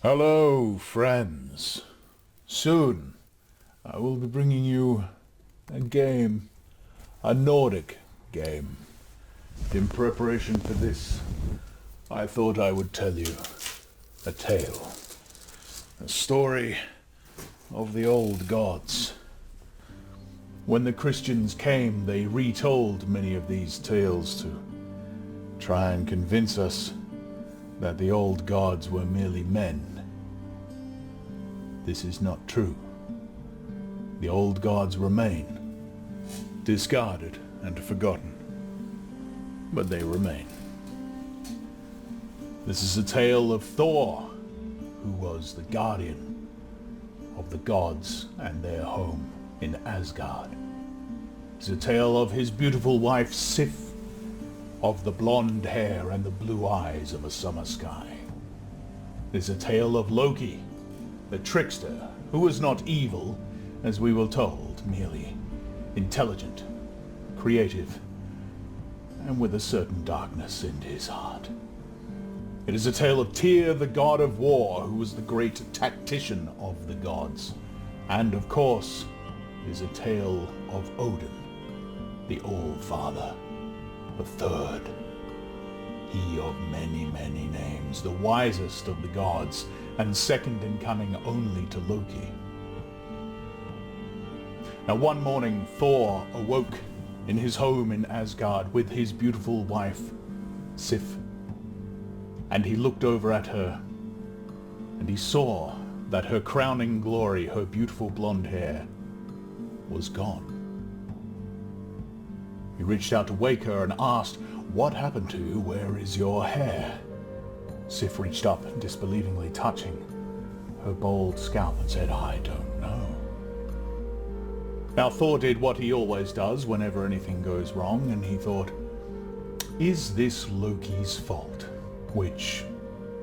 Hello, friends. Soon, I will be bringing you a game, a Nordic game. In preparation for this, I thought I would tell you a tale, a story of the old gods. When the Christians came, they retold many of these tales to try and convince us that the old gods were merely men. This is not true. The old gods remain, discarded and forgotten, but they remain. This is a tale of Thor, who was the guardian of the gods and their home in Asgard. It's a tale of his beautiful wife Sif, of the blonde hair and the blue eyes of a summer sky. It's a tale of Loki, the trickster, who was not evil, as we were told, merely intelligent, creative, and with a certain darkness in his heart. It is a tale of Tyr, the god of war, who was the great tactician of the gods. And of course, it is a tale of Odin, the All-Father, the third, he of many, many names, the wisest of the gods, and second in cunning only to Loki. Now one morning, Thor awoke in his home in Asgard with his beautiful wife, Sif, and he looked over at her, and he saw that her crowning glory, her beautiful blonde hair, was gone. He reached out to wake her and asked, "What happened to you? Where is your hair?" Sif reached up, disbelievingly touching her bald scalp and said, "I don't know." Now Thor did what he always does whenever anything goes wrong, and he thought, is this Loki's fault? Which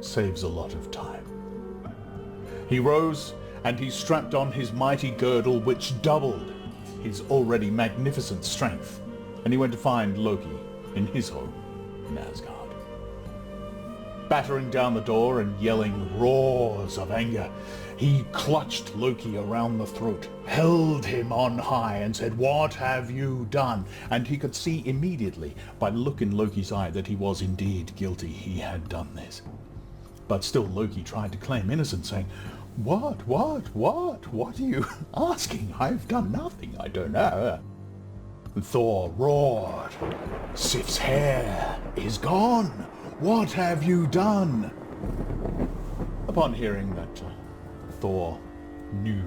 saves a lot of time. He rose and he strapped on his mighty girdle, which doubled his already magnificent strength, and he went to find Loki in his home in Asgard. Battering down the door and yelling roars of anger, he clutched Loki around the throat, held him on high, and said, "What have you done?" And he could see immediately by the look in Loki's eye that he was indeed guilty. He had done this. But still Loki tried to claim innocence, saying, What are you asking? I've done nothing, I don't know." And Thor roared, "Sif's hair is gone! What have you done?" Upon hearing that Thor knew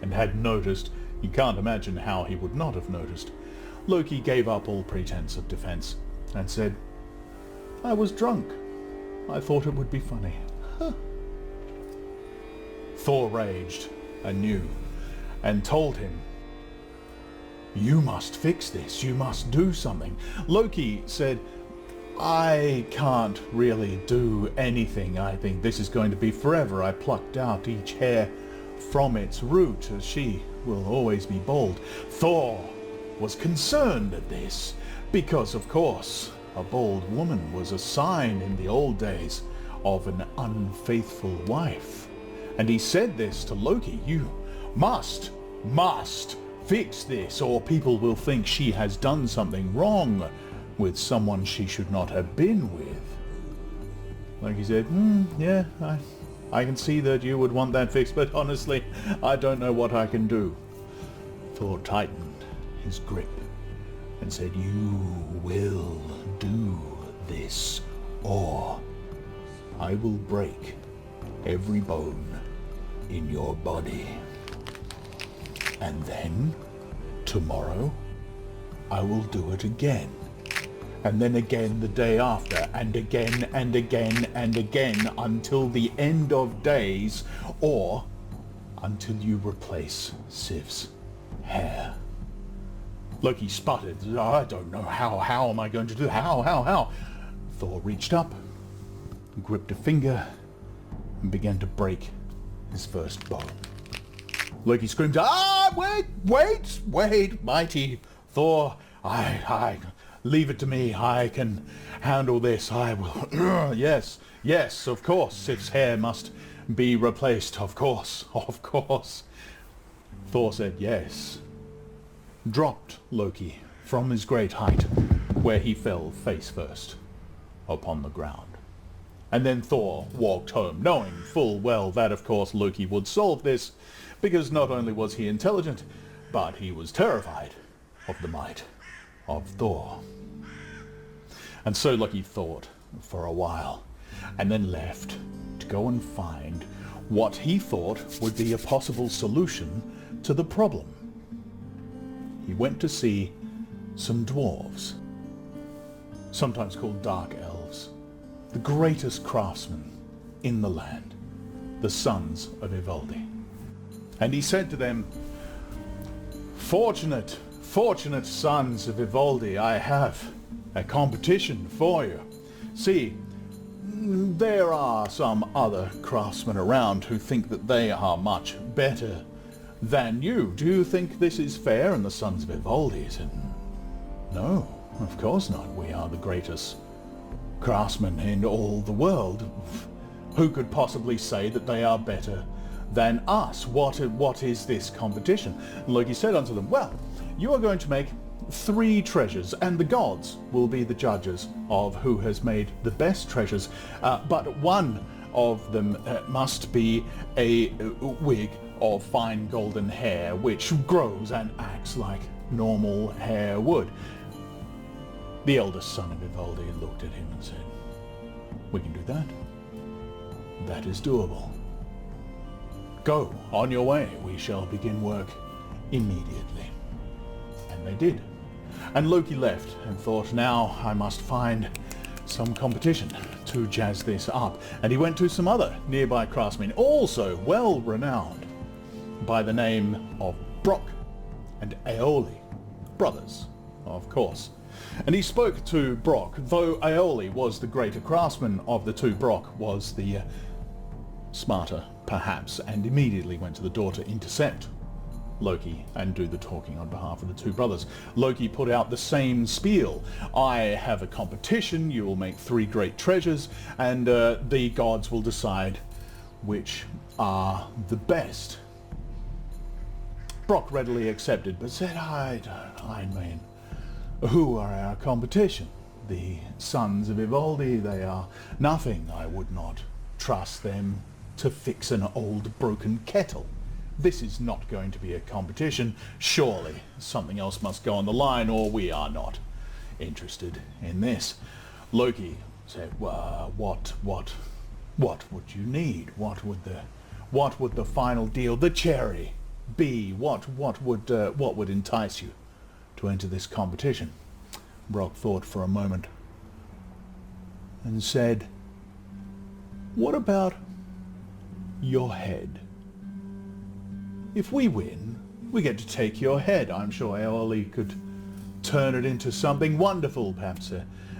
and had noticed, you can't imagine how he would not have noticed, Loki gave up all pretense of defense and said, "I was drunk. I thought it would be funny." Thor raged anew and told him, "You must fix this. You must do something." Loki said, "I can't really do anything. I think this is going to be forever. I plucked out each hair from its root, as she will always be bald." Thor was concerned at this, because of course a bald woman was a sign in the old days of an unfaithful wife. And he said this to Loki, "You must fix this, or people will think she has done something wrong with someone she should not have been with." Loki said, "Yeah, I can see that you would want that fixed, but honestly, I don't know what I can do." Thor tightened his grip and said, "You will do this, or I will break every bone in your body. And then, tomorrow, I will do it again. And then again the day after, and again and again and again, until the end of days, or until you replace Sif's hair." Loki sputtered, "I don't know how am I going to do that? How? Thor reached up, gripped a finger, and began to break his first bone. Loki screamed, wait, mighty Thor, I leave it to me, I can handle this, I will." Yes, of course, Sif's hair must be replaced, of course, of course. Thor said yes, dropped Loki from his great height, where he fell face first upon the ground. And then Thor walked home, knowing full well that, of course, Loki would solve this, because not only was he intelligent, but he was terrified of the might of Thor. And so Loki thought for a while, and then left to go and find what he thought would be a possible solution to the problem. He went to see some dwarves, sometimes called dark elves, the greatest craftsmen in the land, the sons of Ivaldi. And he said to them, Fortunate sons of Ivaldi, I have a competition for you. See, there are some other craftsmen around who think that they are much better than you. Do you think this is fair? And the sons of Ivaldi said, No, of course not. We are the greatest craftsmen in all the world. Who could possibly say that they are better than us? What is this competition? And Loki said unto them, Well, you are going to make 3 treasures, and the gods will be the judges of who has made the best treasures. But one of them must be a wig of fine golden hair, which grows and acts like normal hair would. The eldest son of Ivaldi looked at him and said, We can do that. That is doable. Go on your way. We shall begin work immediately. And they did. And Loki left and thought, now I must find some competition to jazz this up. And he went to some other nearby craftsmen, also well renowned, by the name of Brock and Aeoli, brothers, of course. And he spoke to Brock, though Aeoli was the greater craftsman of the two. Brock was the smarter, perhaps, and immediately went to the door to intercept Loki and do the talking on behalf of the two brothers. Loki put out the same spiel. I have a competition, you will make 3 great treasures, and the gods will decide which are the best. Brock readily accepted, but said, I mean, who are our competition? The sons of Ivaldi, they are nothing. I would not trust them to fix an old broken kettle. This is not going to be a competition. Surely something else must go on the line, or we are not interested in this. Loki said, well, what would you need? What would the final deal, the cherry, be? What would entice you to enter this competition? Brock thought for a moment and said, what about your head? If we win, we get to take your head. I'm sure Aeoli could turn it into something wonderful, perhaps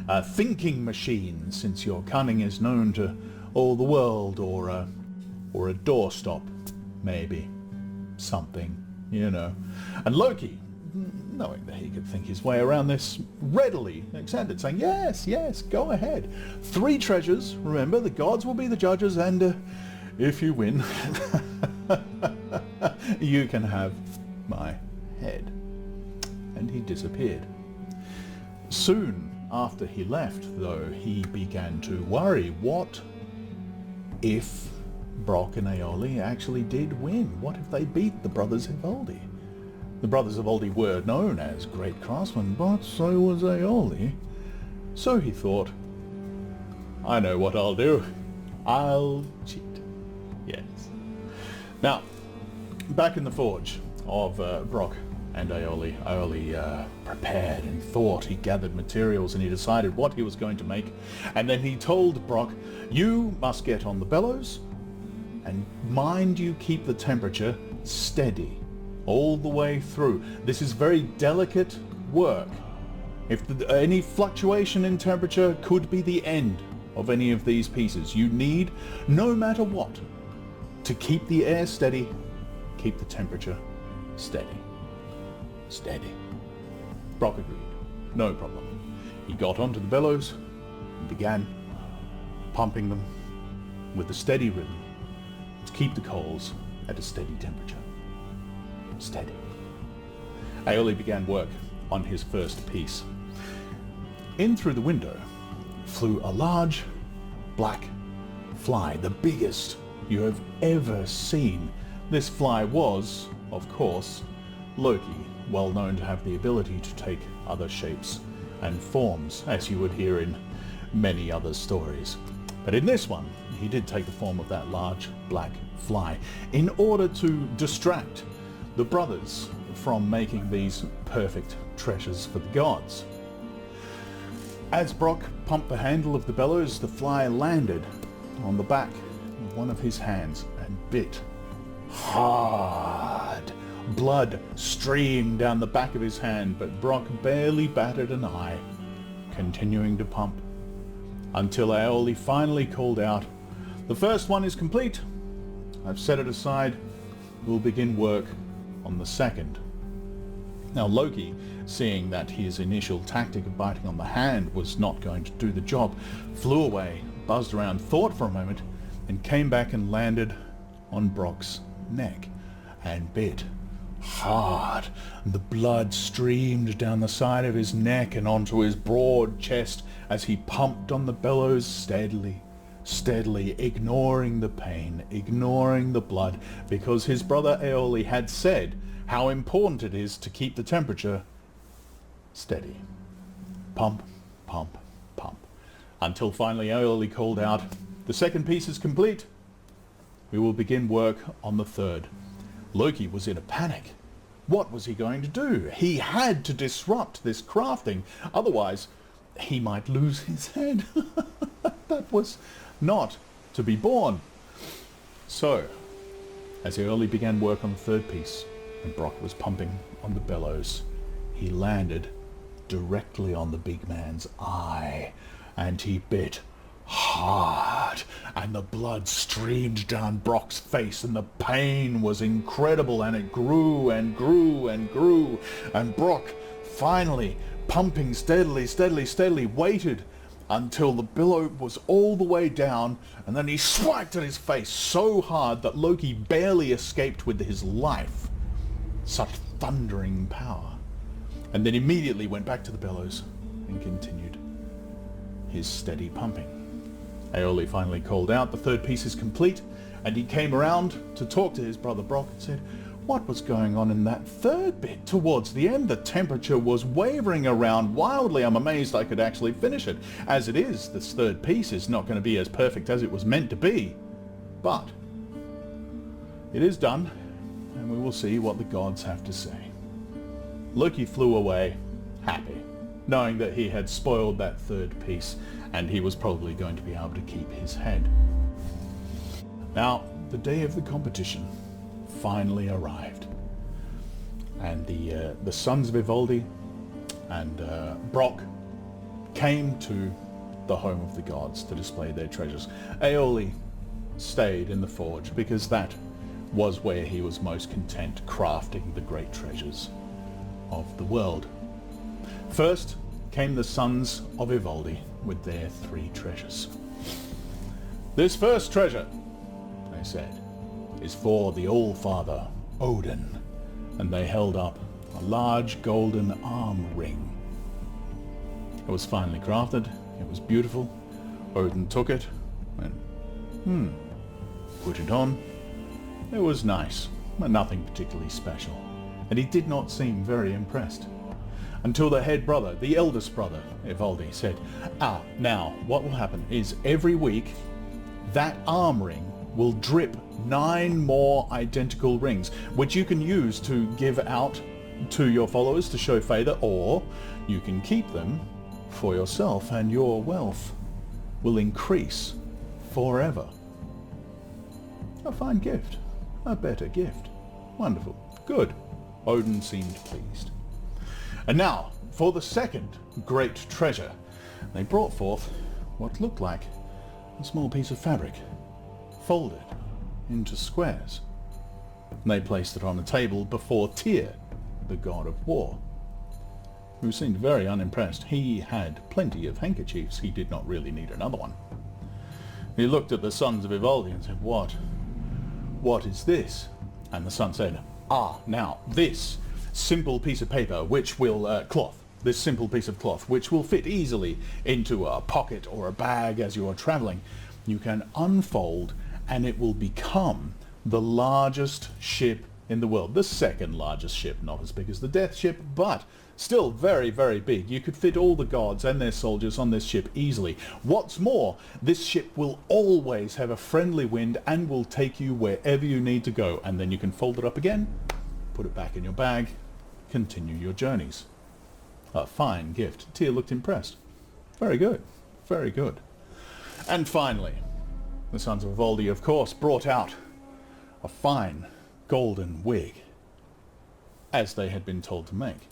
a thinking machine, since your cunning is known to all the world, or a doorstop, maybe. Something, you know. And Loki, knowing that he could think his way around this, readily accepted, saying, yes, go ahead. 3 treasures, remember, the gods will be the judges, and if you win, you can have my head. And he disappeared. Soon after he left, though, he began to worry. What if Brock and Aeoli actually did win? What if they beat the brothers Ivaldi? The brothers Ivaldi were known as great craftsmen, but so was Aeoli. So he thought, I know what I'll do. I'll cheat. Yes. Now, back in the forge of Brock and Aeoli, Aeoli prepared and thought. He gathered materials and he decided what he was going to make. And then he told Brock, you must get on the bellows, and mind you keep the temperature steady all the way through. This is very delicate work. If any fluctuation in temperature could be the end of any of these pieces, you need, no matter what, to keep the air steady, keep the temperature steady. Steady. Brock agreed. No problem. He got onto the bellows and began pumping them with a steady rhythm keep the coals at a steady temperature. Steady. Aeoli began work on his first piece. In through the window flew a large black fly, the biggest you have ever seen. This fly was, of course, Loki, well known to have the ability to take other shapes and forms, as you would hear in many other stories. But in this one, he did take the form of that large black fly in order to distract the brothers from making these perfect treasures for the gods. As Brock pumped the handle of the bellows, the fly landed on the back of one of his hands and bit hard. Blood streamed down the back of his hand, but Brock barely batted an eye, continuing to pump until Aeoli finally called out, "The first one is complete. I've set it aside. We'll begin work on the second." Now Loki, seeing that his initial tactic of biting on the hand was not going to do the job, flew away, buzzed around, thought for a moment, and came back and landed on Brock's neck and bit hard. The blood streamed down the side of his neck and onto his broad chest as he pumped on the bellows steadily, ignoring the pain, ignoring the blood, because his brother Aeoli had said how important it is to keep the temperature steady. Pump, pump, pump. Until finally Aeoli called out, "The second piece is complete. We will begin work on the third." Loki was in a panic. What was he going to do? He had to disrupt this crafting, otherwise he might lose his head. That was not to be borne. So, as Aeoli began work on the third piece, and Brock was pumping on the bellows, he landed directly on the big man's eye, and he bit hard, and the blood streamed down Brock's face, and the pain was incredible, and it grew and grew and grew, and Brock, finally, pumping steadily, waited until the billow was all the way down, and then he swiped at his face so hard that Loki barely escaped with his life. Such thundering power. And then immediately went back to the bellows and continued his steady pumping. Aeoli finally called out, "The third piece is complete," and he came around to talk to his brother Brock and said, "What was going on in that third bit? Towards the end, the temperature was wavering around wildly. I'm amazed I could actually finish it. As it is, this third piece is not going to be as perfect as it was meant to be. But it is done, and we will see what the gods have to say." Loki flew away, happy, knowing that he had spoiled that third piece, and he was probably going to be able to keep his head. Now, the day of the competition finally arrived, and the sons of Ivaldi and Brock came to the home of the gods to display their treasures. Aeoli stayed in the forge because that was where he was most content, crafting the great treasures of the world. First came the sons of Ivaldi with their 3 treasures. "This first treasure," they said, "is for the All-Father, Odin," and they held up a large golden arm ring. It was finely crafted, it was beautiful. Odin took it and put it on. It was nice, but nothing particularly special, and he did not seem very impressed. Until the head brother, the eldest brother, Ivaldi, said, "Now, what will happen is every week, that arm ring will drip 9 more identical rings, which you can use to give out to your followers to show favor, or you can keep them for yourself, and your wealth will increase forever." A fine gift. A better gift. Wonderful. Good. Odin seemed pleased. And now, for the second great treasure, they brought forth what looked like a small piece of fabric, folded into squares. They placed it on a table before Tyr, the god of war, who seemed very unimpressed. He had plenty of handkerchiefs. He did not really need another one. He looked at the sons of Ivaldi and said, what is this? And the son said, now this simple piece of paper which will, this simple piece of cloth which will fit easily into a pocket or a bag as you are traveling, you can unfold and it will become the largest ship in the world. The second largest ship, not as big as the Death Ship, but still very, very big. You could fit all the gods and their soldiers on this ship easily. What's more, this ship will always have a friendly wind and will take you wherever you need to go. And then you can fold it up again, put it back in your bag, continue your journeys. A fine gift. Tyr looked impressed. Very good. Very good. And finally, the sons of Ivaldi, of course, brought out a fine golden wig, as they had been told to make.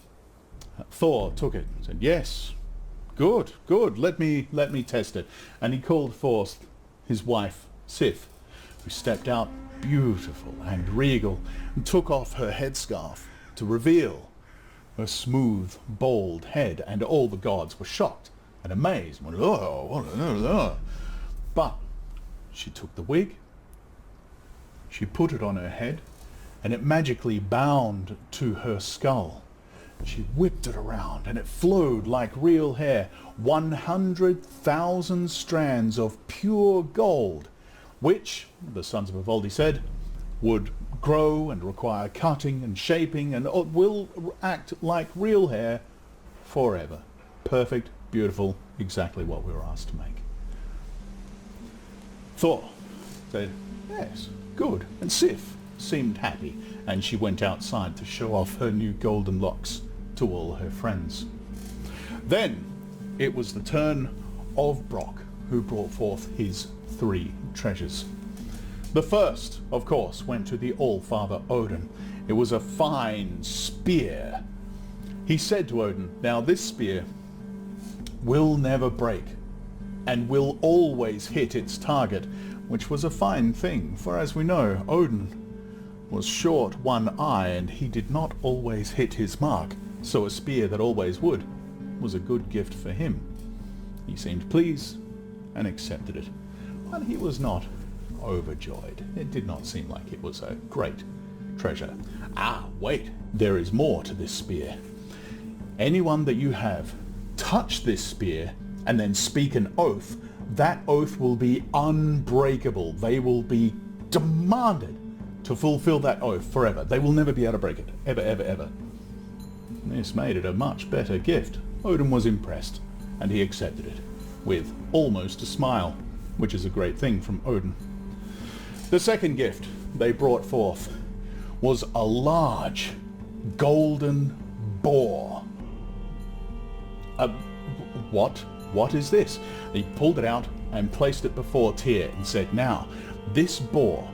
Thor took it and said, yes, good, let me test it. And he called forth his wife, Sif, who stepped out beautiful and regal and took off her headscarf to reveal her smooth, bald head, and all the gods were shocked and amazed. But she took the wig, she put it on her head, and it magically bound to her skull. She whipped it around and it flowed like real hair, 100,000 strands of pure gold, which, the sons of Ivaldi said, would grow and require cutting and shaping and will act like real hair forever. Perfect, beautiful, exactly what we were asked to make. Thor said, yes, good, and Sif seemed happy, and she went outside to show off her new golden locks to all her friends. Then it was the turn of Brock, who brought forth his 3 treasures. The first, of course, went to the All-Father Odin. It was a fine spear. He said to Odin, now this spear will never break and will always hit its target, which was a fine thing, for as we know, Odin was short one eye and he did not always hit his mark, so a spear that always would was a good gift for him. He seemed pleased and accepted it, but he was not overjoyed. It did not seem like it was a great treasure. Wait, there is more to this spear. Anyone that you have touch this spear and then speak an oath, that oath will be unbreakable. They will be demanded to fulfill that oath forever. They will never be able to break it. Ever, ever, ever. This made it a much better gift. Odin was impressed, and he accepted it, with almost a smile, which is a great thing from Odin. The second gift they brought forth was a large golden boar. What is this? He pulled it out and placed it before Tyr and said, now, this boar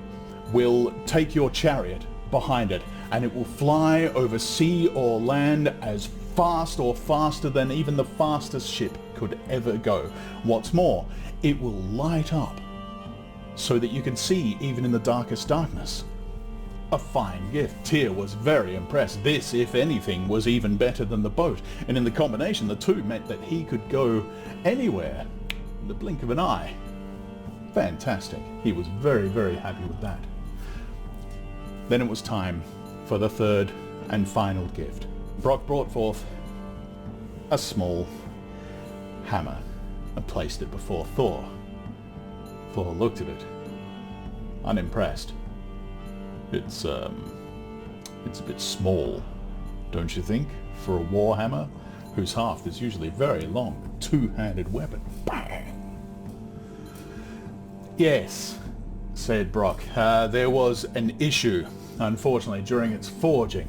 will take your chariot behind it, and it will fly over sea or land as fast or faster than even the fastest ship could ever go. What's more, it will light up so that you can see even in the darkest darkness. A fine gift. Tyr was very impressed. This, if anything, was even better than the boat, and in the combination the two meant that he could go anywhere in the blink of an eye. Fantastic. He was very, very happy with that. Then it was time for the third and final gift. Brock brought forth a small hammer and placed it before Thor. Thor looked at it, unimpressed. It's a bit small, don't you think, for a war hammer, whose haft is usually very long, a two-handed weapon. Bang! Yes, said Brock. There was an issue, unfortunately, during its forging,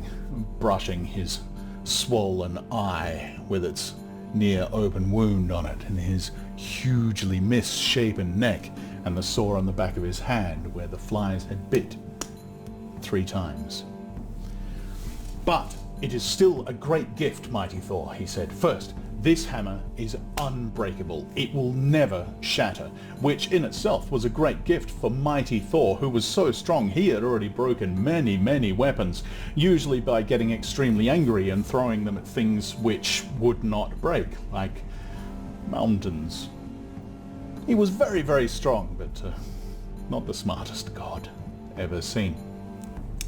brushing his swollen eye with its near open wound on it, and his hugely misshapen neck, and the sore on the back of his hand where the flies had bit 3 times. But it is still a great gift, mighty Thor, he said. First, this hammer is unbreakable. It will never shatter, which in itself was a great gift for mighty Thor, who was so strong he had already broken many, many weapons, usually by getting extremely angry and throwing them at things which would not break, like mountains. He was very, very strong, but not the smartest god ever seen.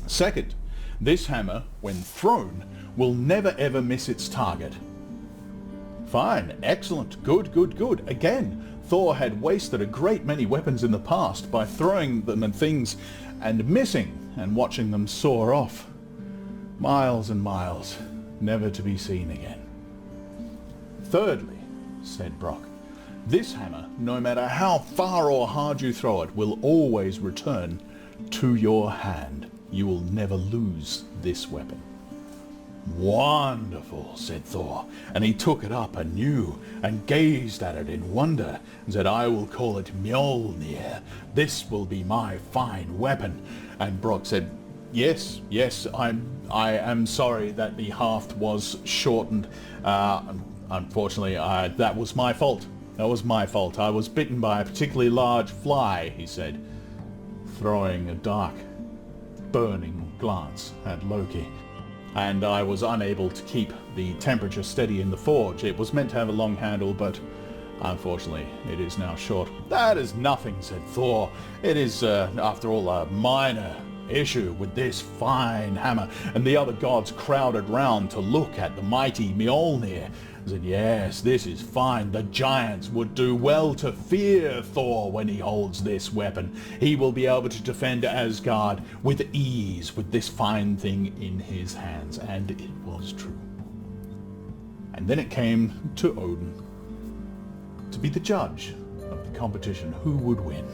Second, this hammer, when thrown, will never ever miss its target. Fine, excellent, good, good, good. Again, Thor had wasted a great many weapons in the past by throwing them at things and missing and watching them soar off. Miles and miles, never to be seen again. Thirdly, said Brock, this hammer, no matter how far or hard you throw it, will always return to your hand. You will never lose this weapon. Wonderful, said Thor, and he took it up anew and gazed at it in wonder and said, I will call it Mjolnir. This will be my fine weapon. And Brock said, yes, I am sorry that the haft was shortened. Unfortunately, that was my fault. That was my fault. I was bitten by a particularly large fly, he said, throwing a dark, burning glance at Loki. And I was unable to keep the temperature steady in the forge. It was meant to have a long handle, but unfortunately it is now short. That is nothing, said Thor. It is, after all, a minor issue with this fine hammer. And the other gods crowded round to look at the mighty Mjolnir. I said, yes, this is fine. The giants would do well to fear Thor when he holds this weapon. He will be able to defend Asgard with ease with this fine thing in his hands. And it was true. And then it came to Odin to be the judge of the competition. Who would win?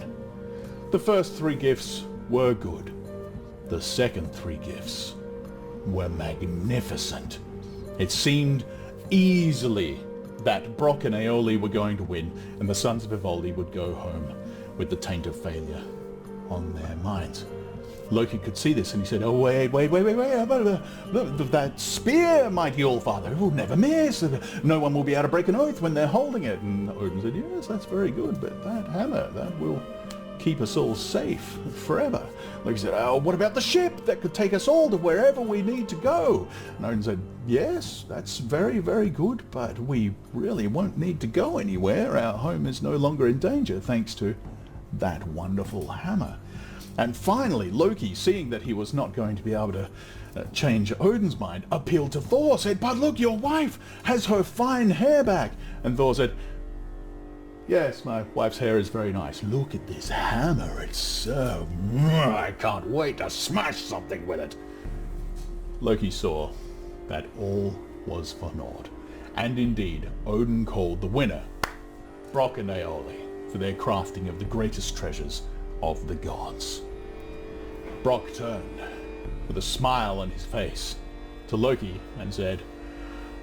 The first 3 gifts were good. The second 3 gifts were magnificent. It seemed easily that Brock and Aeoli were going to win, and the sons of Ivaldi would go home with the taint of failure on their minds. Loki could see this, and he said, oh, wait, that spear, mighty Allfather, it will never miss. No one will be able to break an oath when they're holding it. And Odin said, yes, that's very good, but that hammer, that will keep us all safe forever. Loki said, oh, what about the ship that could take us all to wherever we need to go? And Odin said, yes, that's very, very good, but we really won't need to go anywhere. Our home is no longer in danger thanks to that wonderful hammer. And finally, Loki, seeing that he was not going to be able to change Odin's mind, appealed to Thor, said, but look, your wife has her fine hair back. And Thor said, yes, my wife's hair is very nice. Look at this hammer. It's so... I can't wait to smash something with it. Loki saw that all was for naught. And indeed, Odin called the winner, Brock and Aeoli, for their crafting of the greatest treasures of the gods. Brock turned with a smile on his face to Loki and said,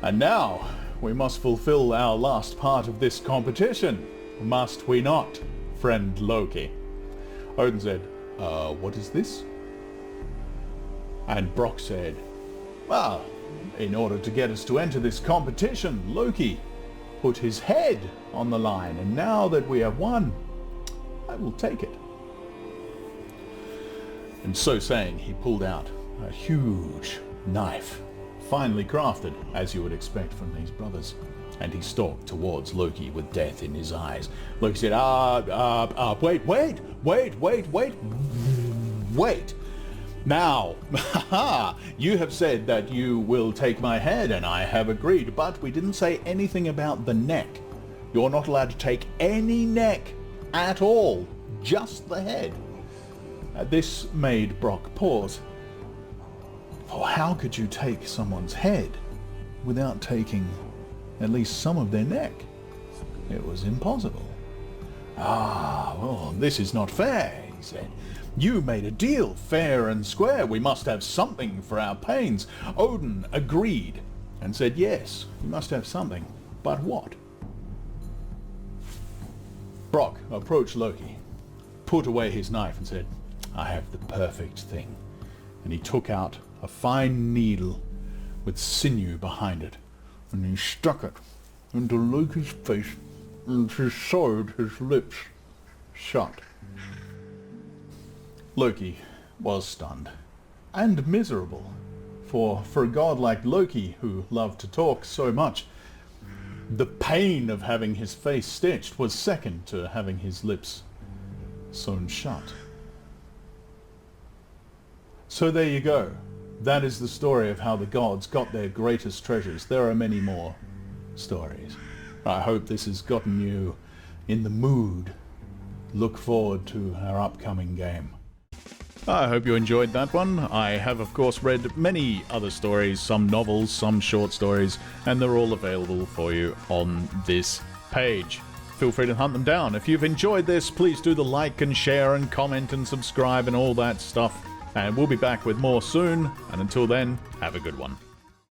and now we must fulfill our last part of this competition, must we not, friend Loki? Odin said, what is this? And Brock said, well, in order to get us to enter this competition, Loki put his head on the line, and now that we have won, I will take it. And so saying, he pulled out a huge knife, finely crafted, as you would expect from these brothers, and he stalked towards Loki with death in his eyes. Loki said, wait. Now, you have said that you will take my head, and I have agreed, but we didn't say anything about the neck. You're not allowed to take any neck at all, just the head. This made Brock pause. For how could you take someone's head without taking at least some of their neck? It was impossible. Well, this is not fair, he said. You made a deal, fair and square. We must have something for our pains. Odin agreed and said, yes, you must have something. But what? Brock approached Loki, put away his knife and said, I have the perfect thing. And he took out a fine needle with sinew behind it, and he stuck it into Loki's face and he sewed his lips shut. Loki was stunned and miserable, for a god like Loki, who loved to talk so much, the pain of having his face stitched was second to having his lips sewn shut. So there you go. That is the story of how the gods got their greatest treasures. There are many more stories. I hope this has gotten you in the mood. Look forward to our upcoming game. I hope you enjoyed that one. I have, of course, read many other stories, some novels, some short stories, and they're all available for you on this page. Feel free to hunt them down. If you've enjoyed this, please do the like and share and comment and subscribe and all that stuff. And we'll be back with more soon. And until then, have a good one.